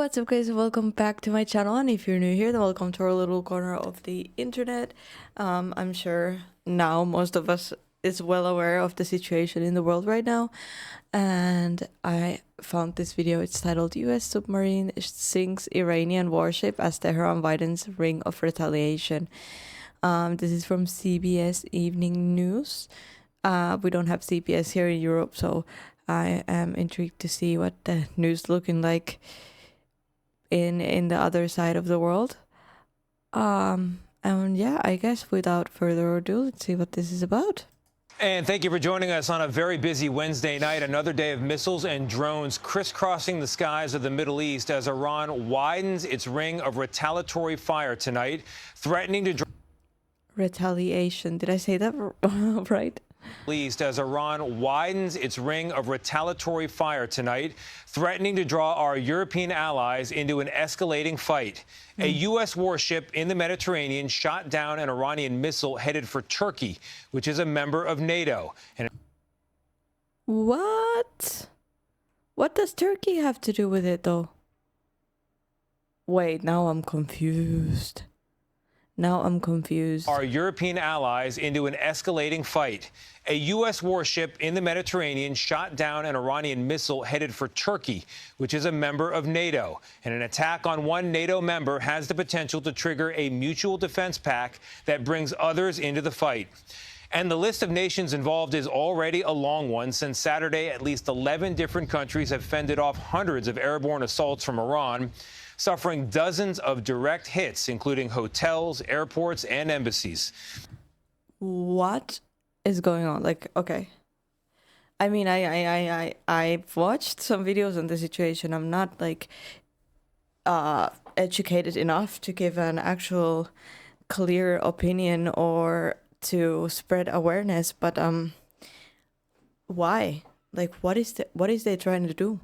what's up guys, welcome back to my channel, and if you're new here then welcome to our little corner of the internet. I'm sure now most of us is well aware of the situation in the world right now, and I found this video. It's titled US Submarine Sinks Iranian Warship as Tehran Widens Ring of Retaliation. This is from CBS Evening News. We don't have CBS here in Europe, so I am intrigued to see what the news looking like in the other side of the world. And yeah, I guess without further ado, let's see what this is about. And thank you for joining us on a very busy Wednesday night. Another day of missiles and drones crisscrossing the skies of the Middle East as Iran widens its ring of retaliatory fire tonight, threatening to Retaliation. Did I say that right? As Iran widens its ring of retaliatory fire tonight, threatening to draw our European allies into an escalating fight. A U.S. warship in the Mediterranean shot down an Iranian missile headed for Turkey, which is a member of NATO. And what? What does Turkey have to do with it, though? Wait, now I'm confused. Our European allies into an escalating fight. A U.S. warship in the Mediterranean shot down an Iranian missile headed for Turkey, which is a member of NATO. And an attack on one NATO member has the potential to trigger a mutual defense pact that brings others into the fight. And the list of nations involved is already a long one. Since Saturday, at least 11 different countries have fended off hundreds of airborne assaults from Iran, suffering dozens of direct hits, including hotels, airports, and embassies. What is going on? Like, okay. I mean, I've watched some videos on the situation. I'm not like educated enough to give an actual clear opinion or to spread awareness, but why? Like, what is they trying to do?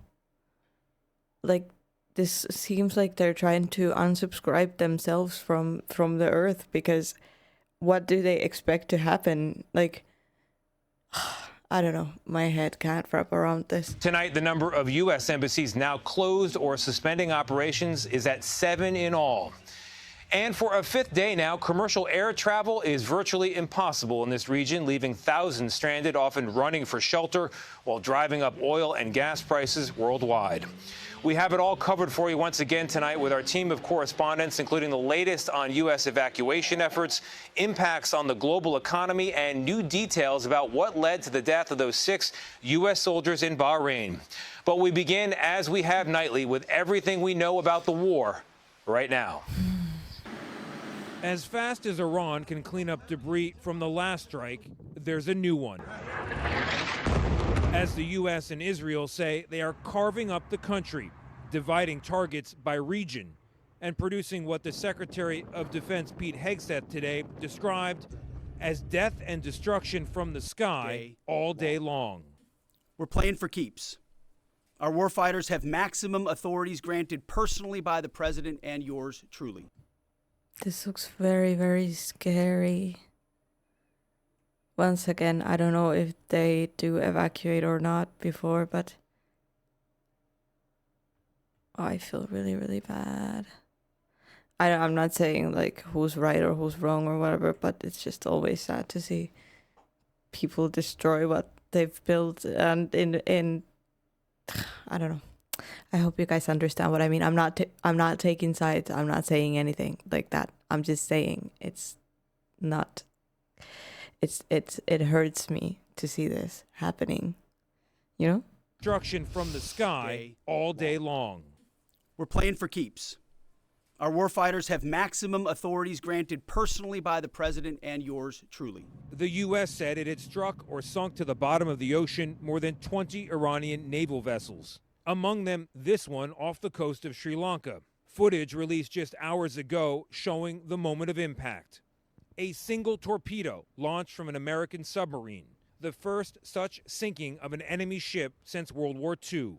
Like, this seems like they're trying to unsubscribe themselves from the earth, because what do they expect to happen? Like, I don't know. My head can't wrap around this. Tonight, the number of U.S. embassies now closed or suspending operations is at 7 in all. And for a fifth day now, commercial air travel is virtually impossible in this region, leaving thousands stranded, often running for shelter, while driving up oil and gas prices worldwide. We have it all covered for you once again tonight with our team of correspondents, including the latest on U.S. evacuation efforts, impacts on the global economy, and new details about what led to the death of those 6 U.S. soldiers in Bahrain. But we begin, as we have nightly, with everything we know about the war right now. As fast as Iran can clean up debris from the last strike, there's a new one. As the U.S. and Israel say, they are carving up the country, dividing targets by region, and producing what the Secretary of Defense Pete Hegseth today described as death and destruction from the sky all day long. We're playing for keeps. Our warfighters have maximum authorities granted personally by the president and yours truly. This looks very, very scary. Once again, I don't know if they do evacuate or not before, but I feel really, really bad. I'm not saying like who's right or who's wrong or whatever, but it's just always sad to see people destroy what they've built. And in I don't know. I hope you guys understand what I mean. I'm not taking sides. I'm not saying anything like that. I'm just saying it hurts me to see this happening, you know? Destruction from the sky all day long. We're playing for keeps. Our warfighters have maximum authorities granted personally by the president and yours truly. The U.S. said it had struck or sunk to the bottom of the ocean more than 20 Iranian naval vessels. Among them, this one off the coast of Sri Lanka. Footage released just hours ago showing the moment of impact. A single torpedo launched from an American submarine, the first such sinking of an enemy ship since World War II.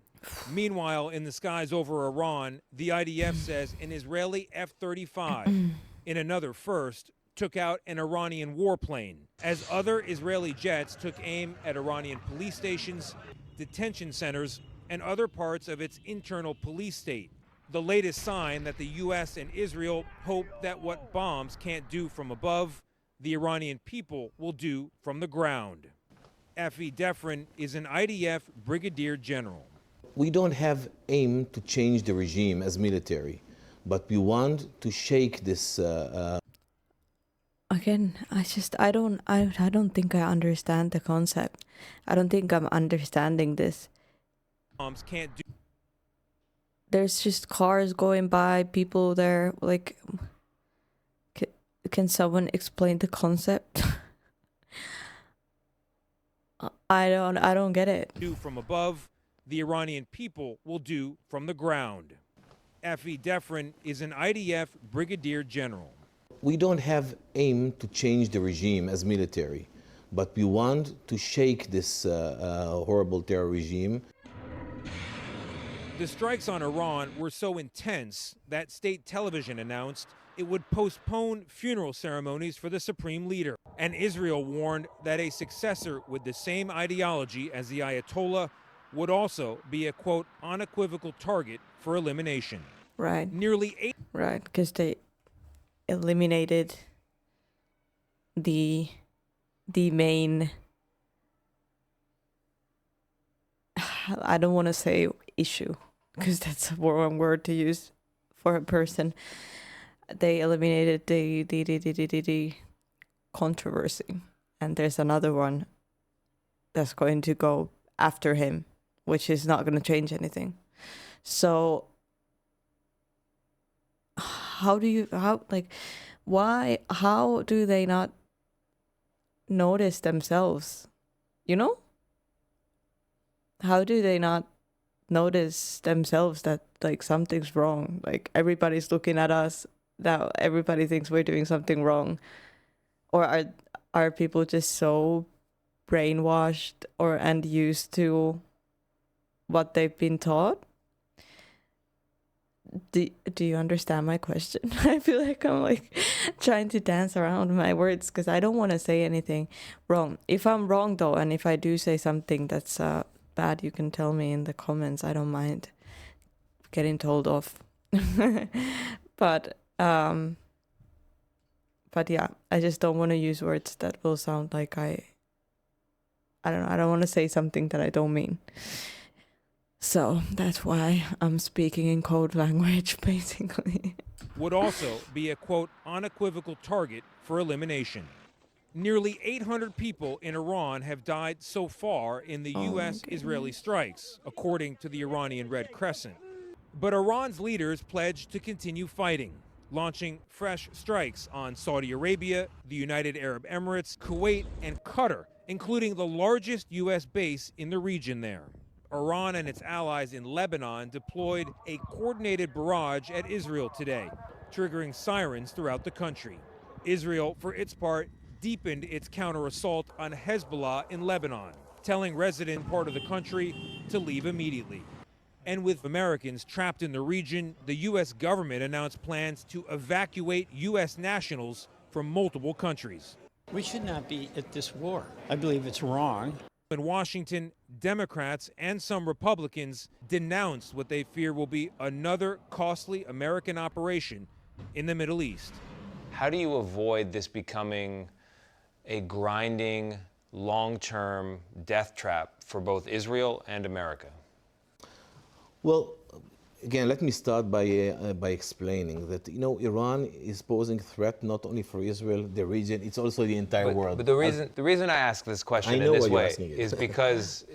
Meanwhile, in the skies over Iran, the IDF says an Israeli F-35, in another first, took out an Iranian warplane, as other Israeli jets took aim at Iranian police stations, detention centers, and other parts of its internal police state. the latest sign that the U.S. and Israel hope that what bombs can't do from above, the Iranian people will do from the ground. Effie Defrin is an IDF brigadier general. We don't have aim to change the regime as military, but we want to shake this. Again, I don't think I understand the concept. I don't think I'm understanding this. Bombs can't do. There's just cars going by, people there. Like, can someone explain the concept? I don't get it. Do from above, the Iranian people will do from the ground. Effie Defrin is an IDF brigadier general. We don't have aim to change the regime as military, but we want to shake this horrible terror regime. The strikes on Iran were so intense that state television announced it would postpone funeral ceremonies for the supreme leader. And Israel warned that a successor with the same ideology as the Ayatollah would also be a, quote, unequivocal target for elimination. Right. Nearly 8. Right, because they eliminated the main, I don't want to say issue, because that's a wrong word to use for a person. They eliminated the controversy, and there's another one that's going to go after him, which is not going to change anything. So how do they not notice themselves? You know? How do they not notice themselves that like something's wrong? Like everybody's looking at us, that everybody thinks we're doing something wrong. Or are people just so brainwashed and used to what they've been taught? Do you understand my question? I feel like I'm like trying to dance around my words because I don't want to say anything wrong. If I'm wrong though, and if I do say something that's bad, you can tell me in the comments. I don't mind getting told off. But yeah, I just don't want to use words that will sound like I don't know. I don't want to say something that I don't mean. So that's why I'm speaking in code language, basically. Would also be a, quote, unequivocal target for elimination. Nearly 800 people in Iran have died so far in the U.S.-Israeli strikes, according to the Iranian Red Crescent. But Iran's leaders pledged to continue fighting, launching fresh strikes on Saudi Arabia, the United Arab Emirates, Kuwait, and Qatar, including the largest U.S. base in the region there. Iran and its allies in Lebanon deployed a coordinated barrage at Israel today, triggering sirens throughout the country. Israel, for its part, deepened its counter-assault on Hezbollah in Lebanon, telling residents part of the country to leave immediately. And with Americans trapped in the region, the U.S. government announced plans to evacuate U.S. nationals from multiple countries. We should not be at this war. I believe it's wrong. In Washington, Democrats and some Republicans denounced what they fear will be another costly American operation in the Middle East. How do you avoid this becoming a grinding, long-term death trap for both Israel and America? Well, again, let me start by explaining that, Iran is posing a threat not only for Israel, the region, it's also the entire world. But the reason I ask this question in this way is because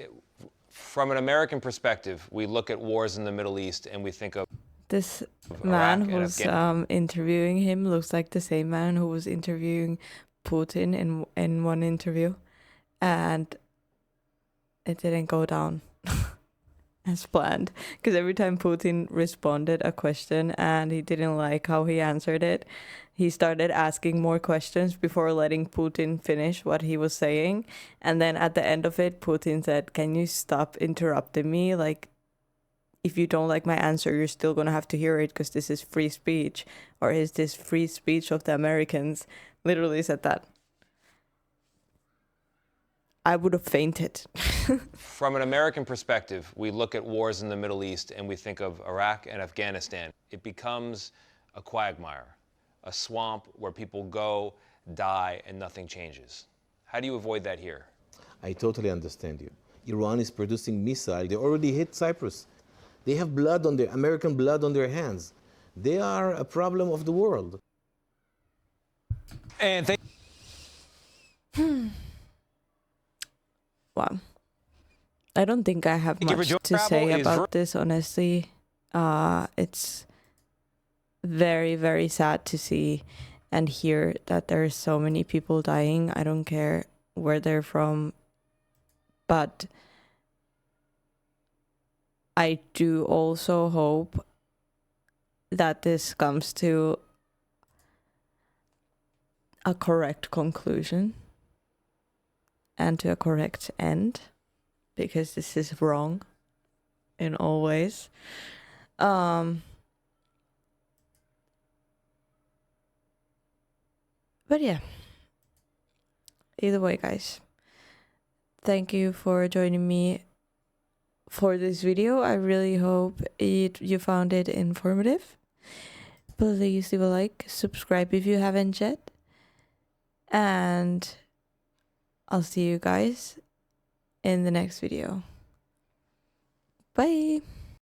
from an American perspective, we look at wars in the Middle East and we think of this man who's interviewing him looks like the same man who was interviewing Putin in one interview, and it didn't go down as planned, because every time Putin responded a question and he didn't like how he answered it, he started asking more questions before letting Putin finish what he was saying. And then at the end of it, Putin said, "Can you stop interrupting me? Like, if you don't like my answer, you're still going to have to hear it because this is free speech." Or is this free speech of the Americans? Literally said that. I would have fainted. From an American perspective, we look at wars in the Middle East and we think of Iraq and Afghanistan. It becomes a quagmire, a swamp where people go, die, and nothing changes. How do you avoid that here? I totally understand you. Iran is producing missiles. They already hit Cyprus. They have blood on their American blood on their hands. They are a problem of the world. And thank Wow. I don't think I have Thank you for much joining. to Travel say is about this, honestly. It's very, very sad to see and hear that there are so many people dying. I don't care where they're from, but I do also hope that this comes to a correct conclusion and to a correct end, because this is wrong in all ways. But yeah, either way, guys, thank you for joining me for this video. I really hope you found it informative. Please leave a like, subscribe if you haven't yet, and I'll see you guys in the next video. Bye.